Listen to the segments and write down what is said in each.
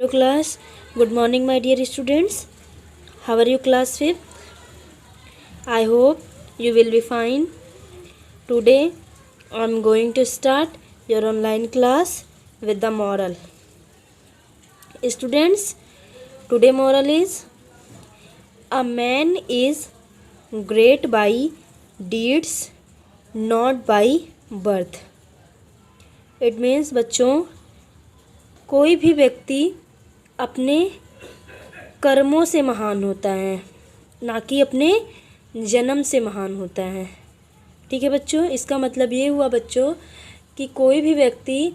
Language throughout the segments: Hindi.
Hello class, good morning my dear students. How are you class 5th? I hope you will be fine. Today I am going to start your online class with the moral. Students, today moral is a man is great by deeds not by birth. It means बच्चों कोई भी व्यक्ति अपने कर्मों से महान होता है, ना कि अपने जन्म से महान होता है। ठीक है बच्चों, इसका मतलब ये हुआ बच्चों कि कोई भी व्यक्ति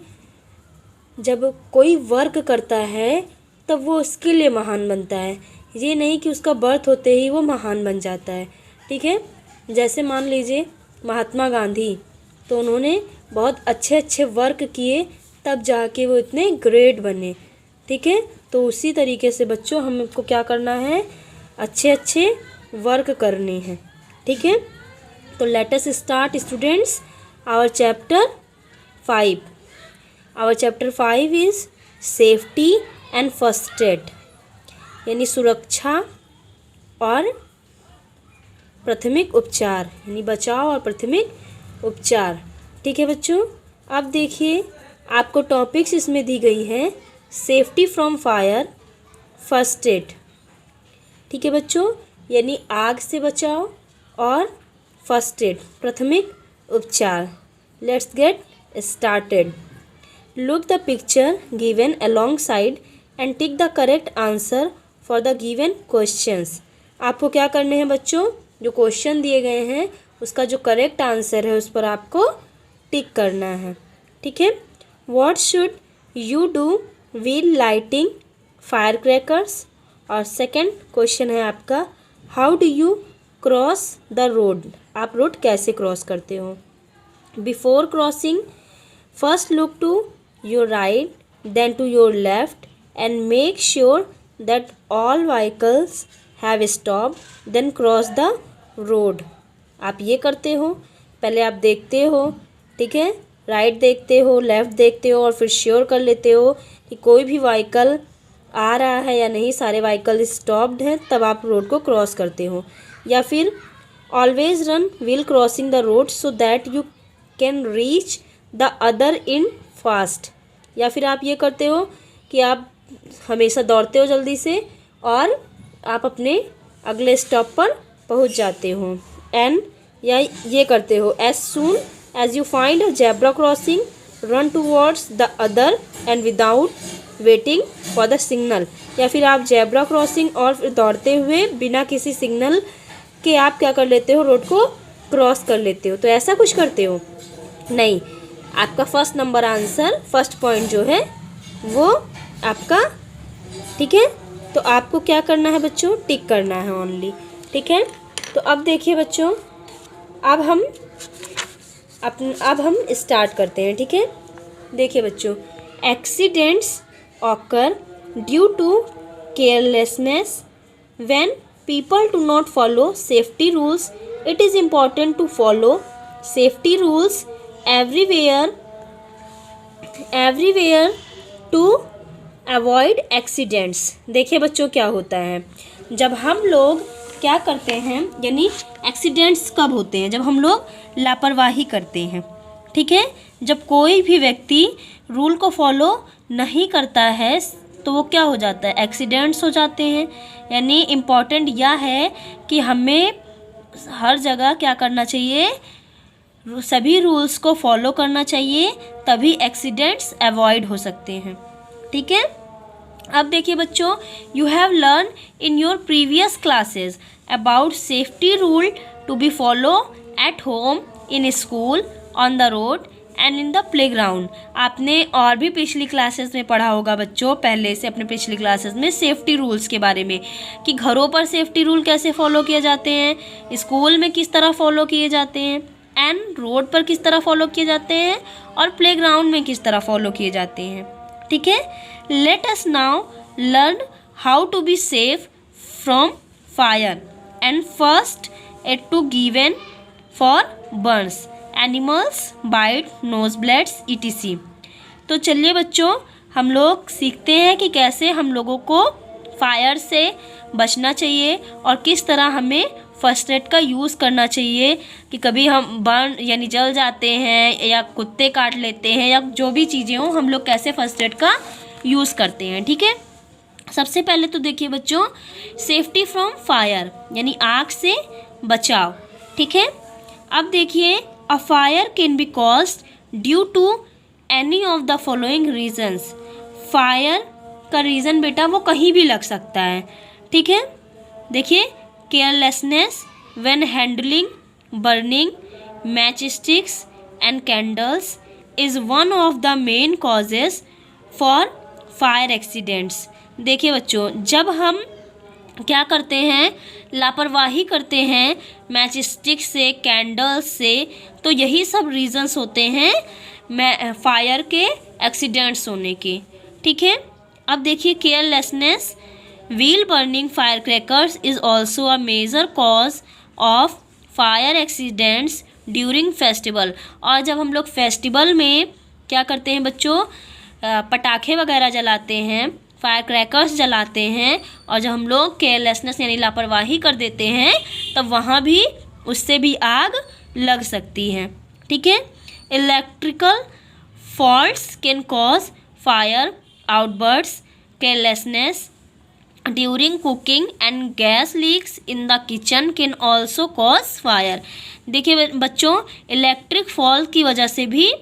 जब कोई वर्क करता है तब वो उसके लिए महान बनता है, ये नहीं कि उसका बर्थ होते ही वो महान बन जाता है। ठीक है, जैसे मान लीजिए महात्मा गांधी, तो उन्होंने बहुत अच्छे अच्छे वर्क किए तब जाके वो इतने ग्रेट बने। ठीक है, तो उसी तरीके से बच्चों हमको क्या करना है, अच्छे अच्छे वर्क करने हैं। ठीक है, तो let us start students our chapter 5। Our chapter 5 is safety and first aid, यानी सुरक्षा और प्राथमिक उपचार, यानी बचाव और प्राथमिक उपचार। ठीक है बच्चों, अब देखिए आपको टॉपिक्स इसमें दी गई हैं, safety from fire, first aid. ठीक है बच्चों, यानी आग से बचाव और फर्स्ट एड, प्राथमिक उपचार। Let's get started. Look the picture given along side and tick the correct answer for the given questions. आपको क्या करने हैं बच्चों, जो क्वेश्चन दिए गए हैं उसका जो करेक्ट आंसर है उस पर आपको टिक करना है। ठीक है, what should you do while lighting fire crackers. और सेकंड क्वेश्चन है आपका, how do you cross the road, आप रोड कैसे क्रॉस करते हो। Before crossing first look to your right then to your left and make sure that all vehicles have stopped then cross the road. आप ये करते हो, पहले आप देखते हो, ठीक है, राइट देखते हो, लेफ़्ट देखते हो और फिर श्योर कर लेते हो कि कोई भी व्हीकल आ रहा है या नहीं, सारे व्हीकल स्टॉप्ड हैं, तब आप रोड को क्रॉस करते हो। या फिर always run wheel crossing the road so that you can reach the other in fast. या फिर आप ये करते हो कि आप हमेशा दौड़ते हो जल्दी से और आप अपने अगले स्टॉप पर पहुंच जाते हो। एंड या ये करते हो, as soon as you find a zebra crossing run towards the other and without waiting for the signal। या फिर आप जेब्रा क्रॉसिंग और फिर दौड़ते हुए बिना किसी सिग्नल के आप क्या कर लेते हो, रोड को क्रॉस कर लेते हो। तो ऐसा कुछ करते हो नहीं, आपका first number answer, first point जो है वो आपका। ठीक है, तो आपको क्या करना है बच्चों, टिक करना है ओनली। ठीक है, तो अब देखिए बच्चों, अब हम स्टार्ट करते हैं। ठीक है, देखिए बच्चों, accidents occur due to carelessness when people do not follow safety rules. It is important to follow safety rules everywhere to avoid accidents. देखिए बच्चों, क्या होता है जब हम लोग क्या करते हैं, यानी एक्सीडेंट्स कब होते हैं, जब हम लोग लापरवाही करते हैं। ठीक है, जब कोई भी व्यक्ति रूल को फॉलो नहीं करता है तो वो क्या हो जाता है, एक्सीडेंट्स हो जाते हैं। यानी इम्पॉर्टेंट यह है कि हमें हर जगह क्या करना चाहिए, सभी रूल्स को फॉलो करना चाहिए, तभी एक्सीडेंट्स अवॉइड हो सकते हैं। ठीक है, अब देखिए बच्चों, you have learn in your previous classes about safety rule to be follow at home, in school, on the road and in the playground. आपने और भी पिछली क्लासेस में पढ़ा होगा बच्चों, पहले से अपने पिछली क्लासेस में सेफ्टी रूल्स के बारे में, कि घरों पर सेफ्टी रूल कैसे फॉलो किए जाते हैं, स्कूल में किस तरह फॉलो किए जाते हैं, एंड रोड पर किस तरह फॉलो किए जाते हैं, और प्लेग्राउंड में किस तरह फॉलो किए जाते हैं। ठीक है, let us now learn how to be safe from fire and first aid to given for burns, animals bite, nose bleeds etc। तो चलिए बच्चों, हम लोग सीखते हैं कि कैसे हम लोगों को फायर से बचना चाहिए और किस तरह हमें फर्स्ट एड का यूज़ करना चाहिए कि कभी हम बर्न यानी जल जाते हैं या कुत्ते काट लेते हैं या जो भी चीज़ें हों, हम लोग कैसे फर्स्ट एड का यूज़ करते हैं। ठीक है, सबसे पहले तो देखिए बच्चों, सेफ्टी फ्रॉम फायर यानी आग से बचाव। ठीक है, अब देखिए, a fire can be caused due to any of the following reasons. Fire का रीज़न बेटा वो कहीं भी लग सकता है। ठीक है, देखिए, carelessness when handling burning match sticks and candles is one of the main causes for fire accidents. देखिए बच्चों, जब हम क्या करते हैं, लापरवाही करते हैं मैच स्टिक से, कैंडल्स से, तो यही सब रीजंस होते हैं फायर के एक्सीडेंट्स होने के। ठीक है, अब देखिए, carelessness while burning fire crackers is also a major cause of fire accidents during festival. और जब हम लोग फेस्टिवल में क्या करते हैं बच्चों, पटाखे वगैरह जलाते हैं, फायर क्रैकर्स जलाते हैं, और जब हम लोग केयरलेसनेस यानी लापरवाही कर देते हैं तब वहाँ भी उससे भी आग लग सकती है। ठीक है, electrical faults can cause fire outbursts, carelessness during cooking and gas leaks in the kitchen can also cause fire. देखिए बच्चों, इलेक्ट्रिक फॉल्ट की वजह से भी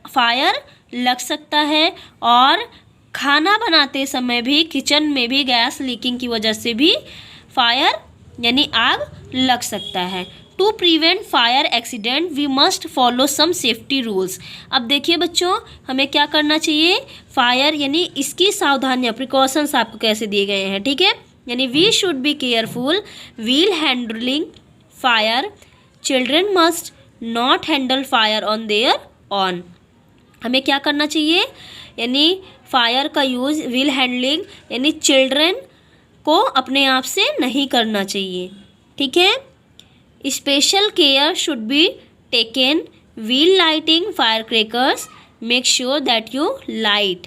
फायर लग सकता है और खाना बनाते समय भी किचन में भी गैस लीकिंग की वजह से भी फायर यानी आग लग सकता है। To prevent fire accident we must follow some safety rules. अब देखिए बच्चों, हमें क्या करना चाहिए, फायर यानी इसकी सावधानियाँ, प्रिकॉशंस आपको कैसे दिए गए हैं। ठीक है, यानी we should be careful while handling fire, children must not handle fire on their own. हमें क्या करना चाहिए, यानी फायर का यूज़ व्हील हैंडलिंग यानी चिल्ड्रन को अपने आप से नहीं करना चाहिए। ठीक है, special care should be taken while lighting fire crackers, make sure that you light.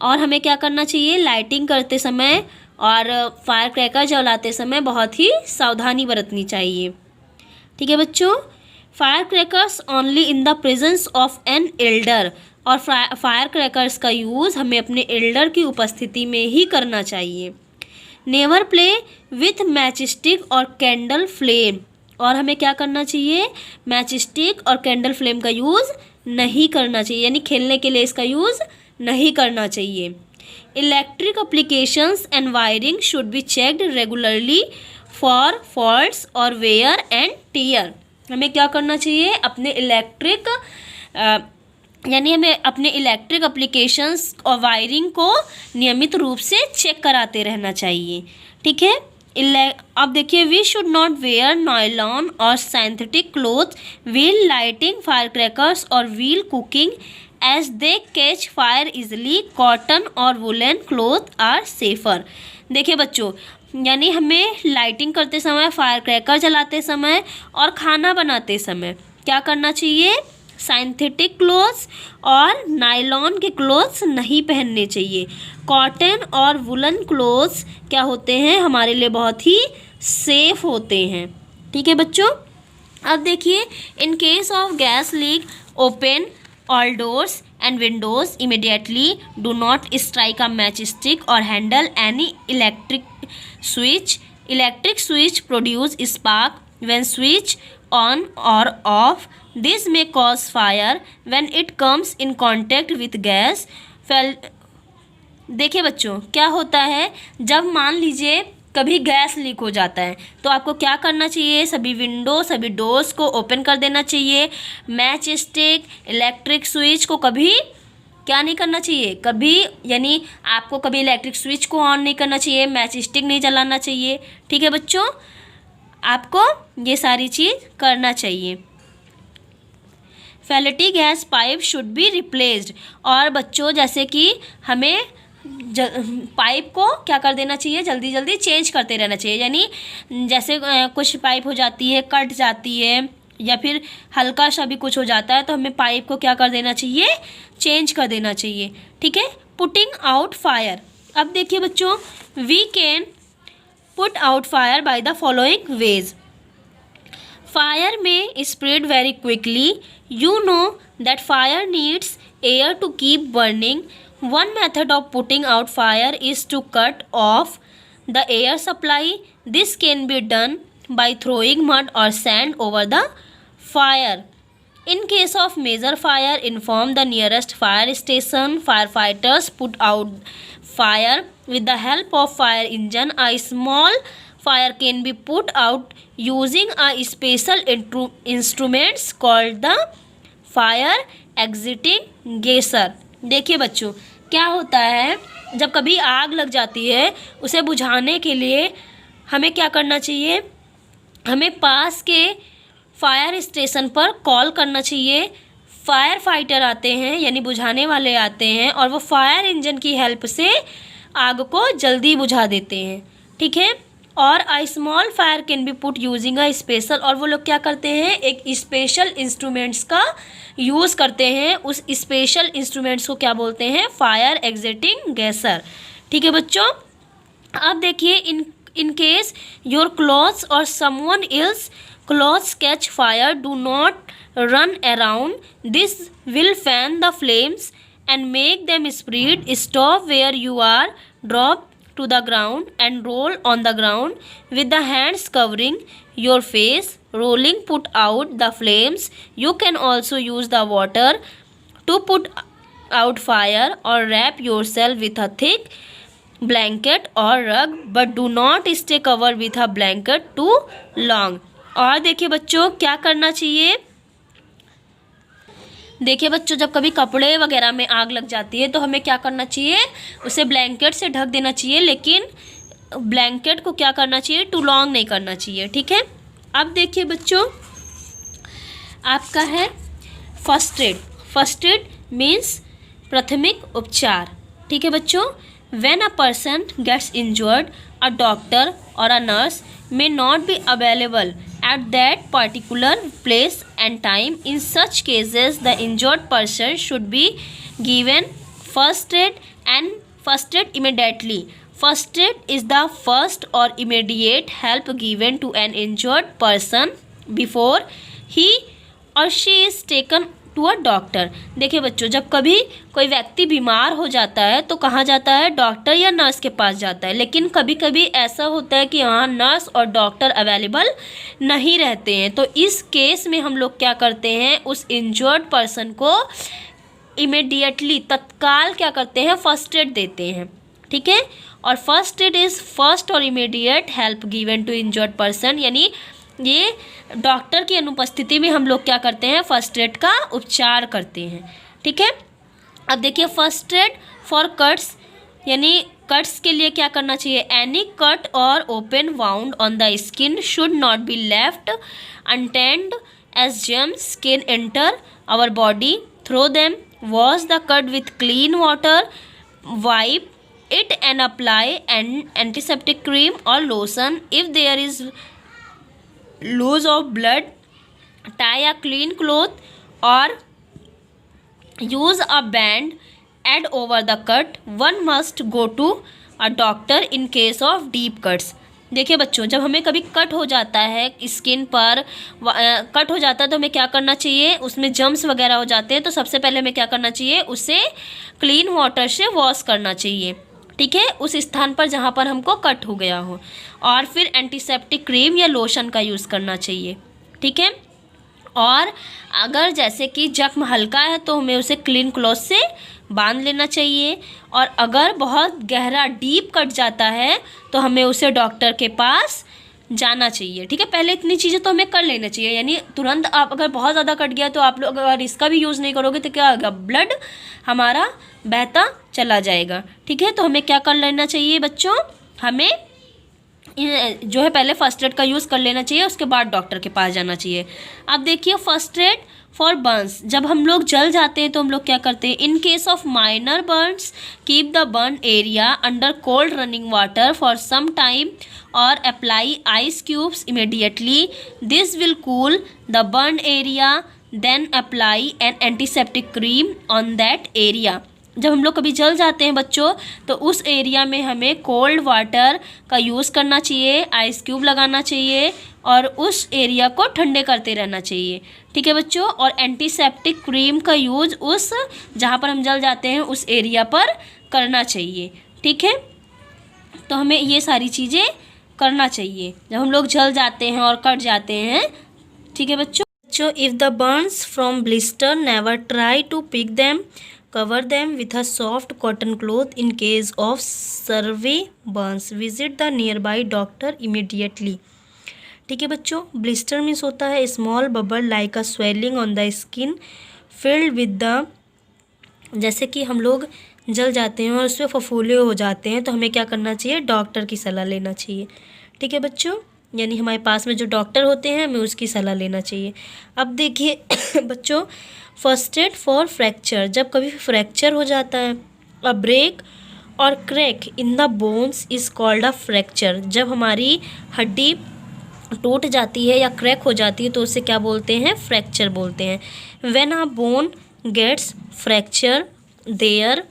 और हमें क्या करना चाहिए, लाइटिंग करते समय और फायर क्रैकर जलाते समय बहुत ही सावधानी बरतनी चाहिए। ठीक है बच्चों, fire crackers only in the presence of an elder. और फायर क्रैकर्स का यूज़ हमें अपने एल्डर की उपस्थिति में ही करना चाहिए। Never play with match stick और कैंडल फ्लेम। और हमें क्या करना चाहिए, मैच स्टिक और कैंडल फ्लेम का यूज़ नहीं करना चाहिए, यानी खेलने के लिए इसका यूज़ नहीं करना चाहिए। Electric applications and wiring should be checked regularly for faults और वेयर एंड टीयर। हमें क्या करना चाहिए, अपने इलेक्ट्रिक यानी हमें अपने इलेक्ट्रिक एप्लीकेशंस और वायरिंग को नियमित रूप से चेक कराते रहना चाहिए। ठीक है, अब देखिए, we should not wear nylon और synthetic cloth while lighting fire crackers और while cooking as they catch fire easily. Cotton और वुलन क्लोथ आर सेफर। देखिए बच्चों, यानी हमें लाइटिंग करते समय, फायर क्रैकर जलाते समय और खाना बनाते समय क्या करना चाहिए, सिंथेटिक क्लोथ्स और नायलॉन के क्लोथ्स नहीं पहनने चाहिए। कॉटन और वुलन क्लोथ्स क्या होते हैं, हमारे लिए बहुत ही सेफ होते हैं। ठीक है बच्चों, अब देखिए, इन case of gas leak open all doors and windows immediately. Do not strike a matchstick or handle any electric switch produce spark when switch on or off. This may cause fire when it comes in contact with gas. देखिए बच्चों, क्या होता है, जब मान लीजिए कभी गैस लीक हो जाता है तो आपको क्या करना चाहिए, सभी विंडो सभी डोर्स को ओपन कर देना चाहिए। मैच स्टिक, इलेक्ट्रिक स्विच को कभी क्या नहीं करना चाहिए, कभी यानी आपको कभी इलेक्ट्रिक स्विच को ऑन नहीं करना चाहिए, मैच स्टिक नहीं जलाना चाहिए। ठीक है बच्चों, आपको ये सारी चीज़ करना चाहिए। Faulty gas pipe should be replaced. और बच्चों, जैसे कि हमें पाइप को क्या कर देना चाहिए, जल्दी जल्दी चेंज करते रहना चाहिए। यानी जैसे कुछ पाइप हो जाती है, कट जाती है, या फिर हल्का सा भी कुछ हो जाता है तो हमें पाइप को क्या कर देना चाहिए, चेंज कर देना चाहिए। ठीक है, पुटिंग आउट फायर। अब देखिए बच्चों, we can put out fire by the following ways. Fire may spread very quickly. You know that fire needs air to keep burning. One method of putting out fire is to cut off the air supply. This can be done by throwing mud or sand over the fire. In case of major fire, inform the nearest fire station. Firefighters put out fire with the help of fire engine. A small fire can be put out using a special instruments called the fire exiting geyser। देखिए बच्चों, क्या होता है, जब कभी आग लग जाती है उसे बुझाने के लिए हमें क्या करना चाहिए, हमें पास के फायर स्टेशन पर कॉल करना चाहिए। फायर फाइटर आते हैं यानी बुझाने वाले आते हैं और वो फायर इंजन की हेल्प से आग को जल्दी बुझा देते हैं, ठीक है। और a small fire can B put using a special, और वो लोग क्या करते हैं, एक स्पेशल इंस्ट्रूमेंट्स का यूज़ करते हैं। उस स्पेशल इंस्ट्रूमेंट्स को क्या बोलते हैं, फायर एग्जिटिंग गैसर, ठीक है बच्चों। अब देखिए, इन केस योर क्लॉथ्स और someone else clothes catch fire, do not run around. This will fan the flames and make them spread. Stop where you are, drop to the ground and roll on the ground with the hands covering your face. Rolling put out the flames. You can also use the water to put out fire or wrap yourself with a thick blanket or rug, but do not stay covered with a blanket too long. और देखिए बच्चों, क्या करना चाहिए, देखिए बच्चों, जब कभी कपड़े वगैरह में आग लग जाती है तो हमें क्या करना चाहिए, उसे ब्लैंकेट से ढक देना चाहिए, लेकिन ब्लैंकेट को क्या करना चाहिए, टू लॉन्ग नहीं करना चाहिए, ठीक है। अब देखिए बच्चों, आपका है first aid. First aid means प्राथमिक उपचार, ठीक है बच्चों। When a person gets injured, a doctor और a nurse may not be available at that particular place and time. In such cases, the injured person should be given first aid immediately. First aid is the first or immediate help given to an injured person before he or she is taken to a doctor. देखिए बच्चों, जब कभी कोई व्यक्ति बीमार हो जाता है तो कहाँ जाता है, डॉक्टर या नर्स के पास जाता है। लेकिन कभी कभी ऐसा होता है कि यहाँ नर्स और डॉक्टर अवेलेबल नहीं रहते हैं, तो इस केस में हम लोग क्या करते हैं, उस इंजर्ड पर्सन को इमीडिएटली तत्काल क्या करते हैं, फर्स्ट एड देते हैं, ठीक है। और फर्स्ट एड इज़ फर्स्ट और immediate help given to injured person, यानी ये डॉक्टर की अनुपस्थिति में हम लोग क्या करते हैं, फर्स्ट एड का उपचार करते हैं, ठीक है। अब देखिए, फर्स्ट एड फॉर कट्स, यानी कट्स के लिए क्या करना चाहिए, एनी कट और open wound on the skin should not be left unattended as germs can enter our body through them. Wash the cut with clean water, wipe it and apply an antiseptic cream or lotion. If there is loss of blood, tie a clean cloth or use a band add over the cut. One must go to a doctor in case of deep cuts. देखिए बच्चों, जब हमें कभी कट हो जाता है, स्किन पर कट हो जाता है तो हमें क्या करना चाहिए, उसमें जम्स वगैरह हो जाते हैं तो सबसे पहले हमें क्या करना चाहिए, उसे क्लीन वाटर से वॉश करना चाहिए, ठीक है, उस स्थान पर जहाँ पर हमको कट हो गया हो। और फिर एंटीसेप्टिक क्रीम या लोशन का यूज़ करना चाहिए, ठीक है। और अगर जैसे कि जख्म हल्का है तो हमें उसे क्लीन क्लॉथ से बांध लेना चाहिए, और अगर बहुत गहरा डीप कट जाता है तो हमें उसे डॉक्टर के पास जाना चाहिए, ठीक है। पहले इतनी चीज़ें तो हमें कर लेना चाहिए, यानी तुरंत आप अगर बहुत ज़्यादा कट गया तो आप लोग अगर इसका भी यूज़ नहीं करोगे तो क्या होगा, ब्लड हमारा बहता चला जाएगा, ठीक है। तो हमें क्या कर लेना चाहिए बच्चों, हमें जो है पहले फर्स्ट एड का यूज़ कर लेना चाहिए, उसके बाद डॉक्टर के पास जाना चाहिए। अब देखिए, फर्स्ट एड फॉर बर्न्स, जब हम लोग जल जाते हैं तो हम लोग क्या करते हैं, in case of minor burns keep the burn area under cold running water for some time और apply ice cubes immediately. This will cool the burn area, then apply an antiseptic cream on that area. जब हम लोग कभी जल जाते हैं बच्चों, तो उस एरिया में हमें कोल्ड वाटर का यूज़ करना चाहिए, आइस क्यूब लगाना चाहिए और उस एरिया को ठंडे करते रहना चाहिए। ठीक है बच्चों, और एंटीसेप्टिक क्रीम का यूज़ उस जहाँ पर हम जल जाते हैं उस एरिया पर करना चाहिए। ठीक है, तो हमें ये सारी चीज़ें करना चाहिए जब हम लोग जल जाते हैं और कट जाते हैं। ठीक है बच्चों, if the burns from blister, never try to pick them, cover them with a soft cotton cloth. In case of severe burns, visit the nearby doctor immediately. ठीक है बच्चों, ब्लिस्टर मीन्स होता है small bubble like a swelling on the skin filled with the, जैसे कि हम लोग जल जाते हैं और उसमें फफूले हो जाते हैं तो हमें क्या करना चाहिए, डॉक्टर की सलाह लेना चाहिए। ठीक है बच्चों, यानी हमारे पास में जो डॉक्टर होते हैं हमें उसकी सलाह लेना चाहिए। अब देखिए बच्चों, फर्स्ट एड फॉर फ्रैक्चर, जब कभी फ्रैक्चर हो जाता है, अ ब्रेक और crack in the bones is called a fracture, जब हमारी हड्डी टूट जाती है या क्रैक हो जाती है तो उसे क्या बोलते हैं, फ्रैक्चर बोलते हैं। When a bone gets fracture there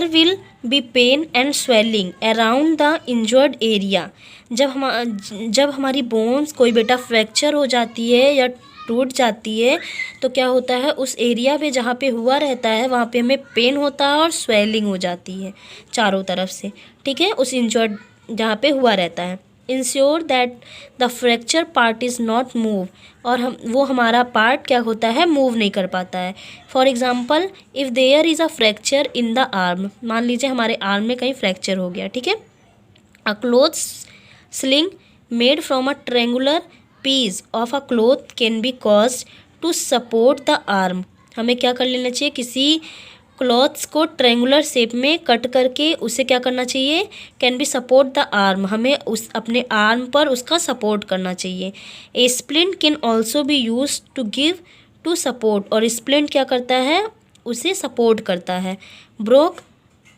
will be pain and swelling around the injured area, जब हमारी बोन्स कोई बेटा फ्रैक्चर हो जाती है या टूट जाती है तो क्या होता है, उस एरिया पे जहाँ पे हुआ रहता है वहाँ पे हमें पेन होता है और स्वेलिंग हो जाती है चारों तरफ से। ठीक है, उस इंजर्ड जहाँ पे हुआ रहता है। Ensure that the fracture part is not move, और वो हमारा पार्ट क्या होता है, मूव नहीं कर पाता है। For example, if there is a fracture in the arm, मान लीजिए हमारे आर्म में कहीं फ्रैक्चर हो गया। ठीक है, a cloth sling made from a triangular piece of a cloth can be caused to support the arm, हमें क्या कर लेना चाहिए, किसी क्लॉथ्स को ट्रेंगुलर शेप में कट करके उसे क्या करना चाहिए, can be support the arm, हमें उस अपने आर्म पर उसका सपोर्ट करना चाहिए। A splint can also be use to give to support, और स्प्लिंट क्या करता है, उसे सपोर्ट करता है।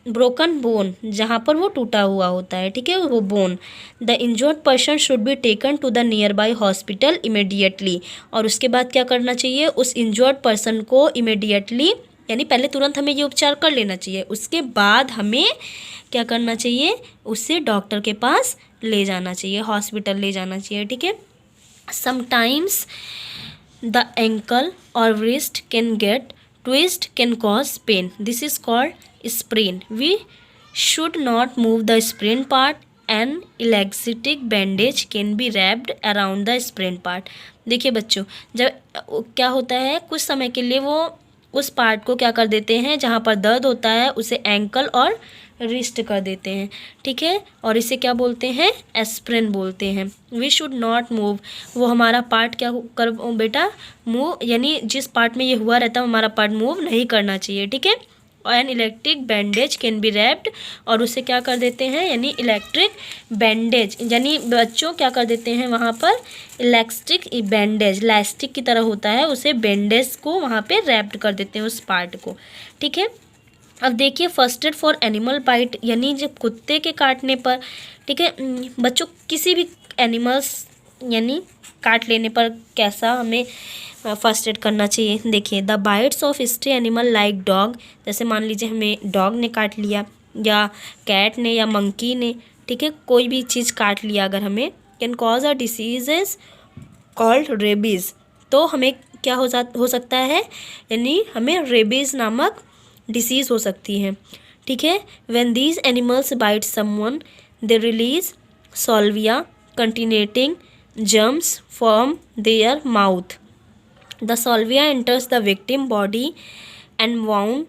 ब्रोकन बोन, जहाँ पर वो टूटा हुआ होता है, ठीक है, वो bone. The injured person should be taken to the nearby hospital immediately, और उसके बाद क्या करना चाहिए, उस इंजर्ड पर्सन को इमीडिएटली, यानी पहले तुरंत हमें ये उपचार कर लेना चाहिए, उसके बाद हमें क्या करना चाहिए, उससे डॉक्टर के पास ले जाना चाहिए, हॉस्पिटल ले जाना चाहिए। ठीक है, समटाइम्स द एंकल और wrist can get twist can cause pain. This is called sprain. We should not move the sprain part. An elastic bandage can be wrapped around the sprain part. देखिए बच्चों, जब क्या होता है, कुछ समय के लिए वो उस पार्ट को क्या कर देते हैं, जहाँ पर दर्द होता है उसे एंकल और रिस्ट कर देते हैं। ठीक है, और इसे क्या बोलते हैं, एस्प्रिन बोलते हैं। वी शुड नॉट मूव, वो हमारा पार्ट क्या कर बेटा, मूव, यानी जिस पार्ट में ये हुआ रहता है हमारा पार्ट मूव नहीं करना चाहिए। ठीक है, an electric bandage can be wrapped, और उसे क्या कर देते हैं, यानी इलेक्ट्रिक बैंडेज, यानी बच्चों क्या कर देते हैं, वहाँ पर इलेक्ट्रिक बैंडेज इलास्टिक की तरह होता है, उसे बैंडेज को वहाँ पे रैप्ड कर देते हैं उस पार्ट को। ठीक है, अब देखिए first aid for animal bite, यानी जब कुत्ते के काटने पर, ठीक है बच्चों, किसी भी एनिमल्स यानी काट लेने पर कैसा हमें फर्स्ट एड करना चाहिए। देखिए, the bytes of stay animal like dog, जैसे मान लीजिए हमें डॉग ने काट लिया या कैट ने या मंकी ने, ठीक है, कोई भी चीज़ काट लिया अगर हमें, can cause a diseases called rabies, तो हमें क्या हो सकता है, यानी हमें रेबीज़ नामक डिसीज़ हो सकती है। ठीक है, when these animals bite someone they release saliva containing germs from their mouth. The salvia enters the victim body and wound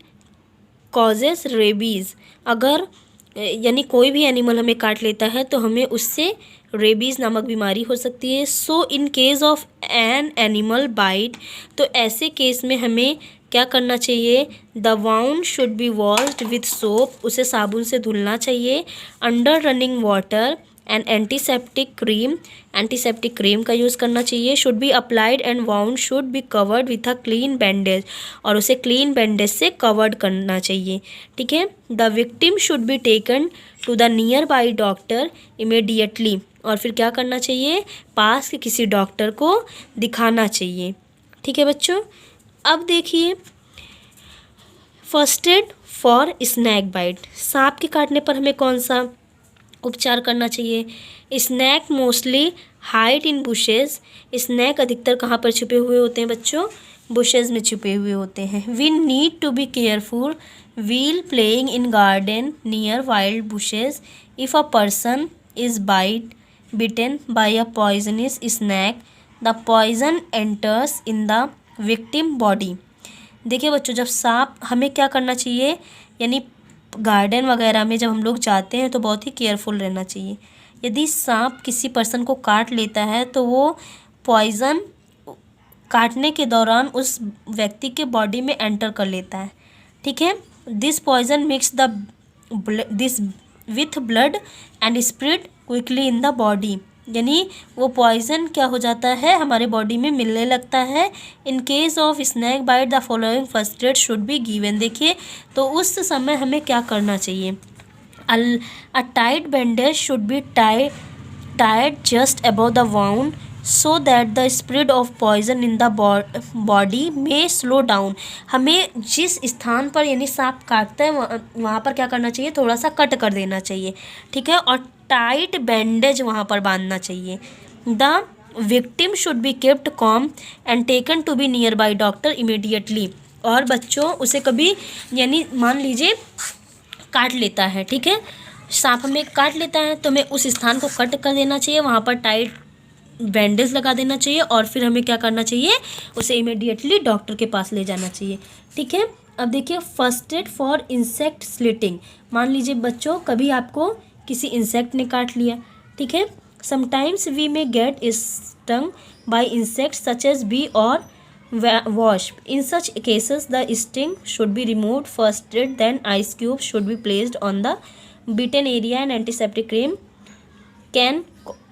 causes rabies. अगर यानी कोई भी एनिमल हमें काट लेता है तो हमें उससे रेबीज़ नामक बीमारी हो सकती है। So in case of an animal bite, तो ऐसे केस में हमें क्या करना चाहिए, the wound should be washed with soap, उसे साबुन से धुलना चाहिए, under running water and antiseptic cream का यूज़ करना चाहिए, should be applied and wound should be covered with a clean bandage, और उसे क्लीन बैंडेज से कवर्ड करना चाहिए। ठीक है, the victim should be taken to the nearby doctor immediately, और फिर क्या करना चाहिए, पास के किसी डॉक्टर को दिखाना चाहिए। ठीक है बच्चों, अब देखिए first aid for snake bite, सांप के काटने पर हमें कौन सा उपचार करना चाहिए। Snake mostly hide in bushes, snake अधिकतर कहाँ पर छुपे हुए होते हैं बच्चों, बुशेस में छुपे हुए होते हैं। We need to be careful while playing in garden near wild bushes if a person is bitten by a poisonous snake, the poison enters in the victim body। देखिए बच्चों, जब सांप, हमें क्या करना चाहिए, यानी गार्डन वगैरह में जब हम लोग जाते हैं तो बहुत ही केयरफुल रहना चाहिए। यदि सांप किसी पर्सन को काट लेता है तो वो पॉइज़न काटने के दौरान उस व्यक्ति के बॉडी में एंटर कर लेता है, ठीक है। This poison mix this with blood and spread quickly in the body, यानी वो पॉइज़न क्या हो जाता है, हमारे बॉडी में मिलने लगता है। In case of snake bite the following first aid should be given. देखिए, तो उस समय हमें क्या करना चाहिए, a tight bandage should be tied just above the wound so that the spread of poison in the body may slow down। हमें जिस स्थान पर यानी सांप काटता है वहाँ पर क्या करना चाहिए, थोड़ा सा कट कर देना चाहिए, ठीक है, और टाइट बैंडेज वहाँ पर बांधना चाहिए। The victim should be kept calm and taken to be nearby doctor immediately. और बच्चों, उसे कभी, यानी मान लीजिए काट लेता है, ठीक है, सांप हमें काट लेता है तो हमें उस स्थान को कट कर देना चाहिए, वहाँ पर टाइट बैंडेज लगा देना चाहिए और फिर हमें क्या करना चाहिए, उसे इमीडिएटली डॉक्टर के पास ले जाना चाहिए, ठीक है। अब देखिए, first aid for insect slitting. मान लीजिए बच्चों, कभी आपको किसी इंसेक्ट ने काट लिया, ठीक है। Sometimes we may get stung by insect such as bee और wasp। In such cases the sting should be removed first aid, then ice cubes should be placed on the bitten area and antiseptic cream can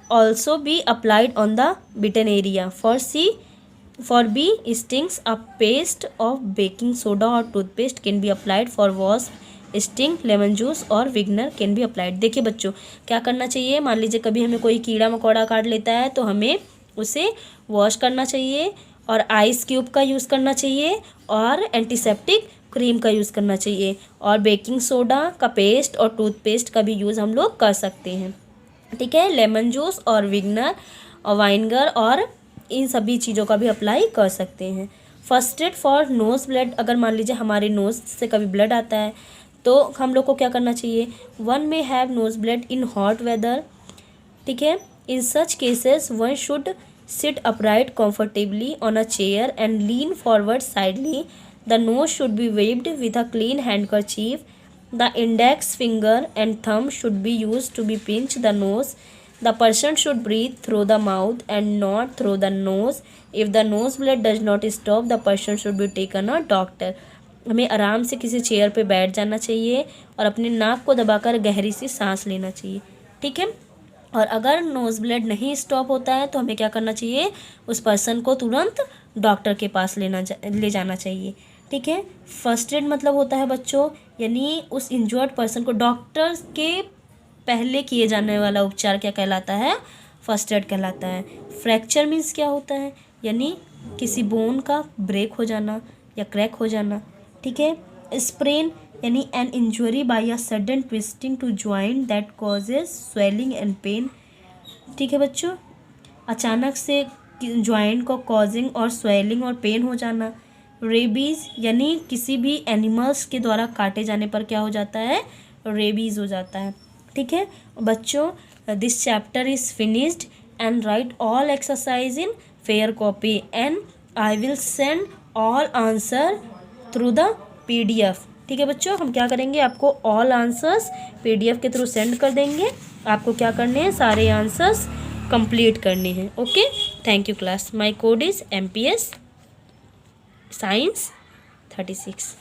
also be applied on the bitten area। For B stings, a paste of baking soda or toothpaste can be applied। for wasp sting, lemon juice और विगनर can be applied। देखिए बच्चों, क्या करना चाहिए, मान लीजिए कभी हमें कोई कीड़ा मकोड़ा काट लेता है तो हमें उसे वॉश करना चाहिए और आइस क्यूब का यूज़ करना चाहिए और एंटीसेप्टिक क्रीम का यूज़ करना चाहिए और बेकिंग सोडा का पेस्ट और टूथपेस्ट का भी यूज़ हम लोग कर सकते हैं, ठीक है। लेमन जूस और विगनर और वाइनगर और इन सभी चीज़ों का भी अप्लाई कर सकते हैं। First aid for nose blood, अगर मान लीजिए हमारे नोज़ से कभी ब्लड आता है तो हम लोग को क्या करना चाहिए, one may have nose blood in hot weather, ठीक है। In such cases one should sit upright comfortably on a chair and lean forward slightly। The nose should be wiped with a clean handkerchief। The index finger and thumb should be used to be pinch the nose। The person should breathe through the mouth and not through the nose। If the nose blood does not stop, the person should be taken a doctor। हमें आराम से किसी चेयर पे बैठ जाना चाहिए और अपने नाक को दबाकर गहरी सी सांस लेना चाहिए, ठीक है। और अगर नोज़ ब्लड नहीं स्टॉप होता है तो हमें क्या करना चाहिए, उस पर्सन को तुरंत डॉक्टर के पास ले जाना चाहिए, ठीक है। फर्स्ट एड मतलब होता है बच्चों, यानी उस इंजर्ड पर्सन को डॉक्टर के पहले किए जाने वाला उपचार क्या कहलाता है, फर्स्ट एड कहलाता है। फ्रैक्चर मीन्स क्या होता है, यानी किसी बोन का ब्रेक हो जाना या क्रैक हो जाना, ठीक है। स्प्रेन यानी an injury by a sudden twisting to joint that causes swelling and pain, ठीक है बच्चों। अचानक से जॉइंट को कॉजिंग और स्वेलिंग और पेन हो जाना। रेबीज़ यानी किसी भी एनिमल्स के द्वारा काटे जाने पर क्या हो जाता है, रेबीज़ हो जाता है, ठीक है बच्चों। This chapter is finished and right all exercise in fair copy and I will send all answer through the PDF, ठीक है बच्चों। हम क्या करेंगे, आपको ऑल आंसर्स PDF के थ्रू सेंड कर देंगे। आपको क्या करने हैं, सारे आंसर्स कंप्लीट करने हैं, okay. Thank you class. My code is MPS science 36।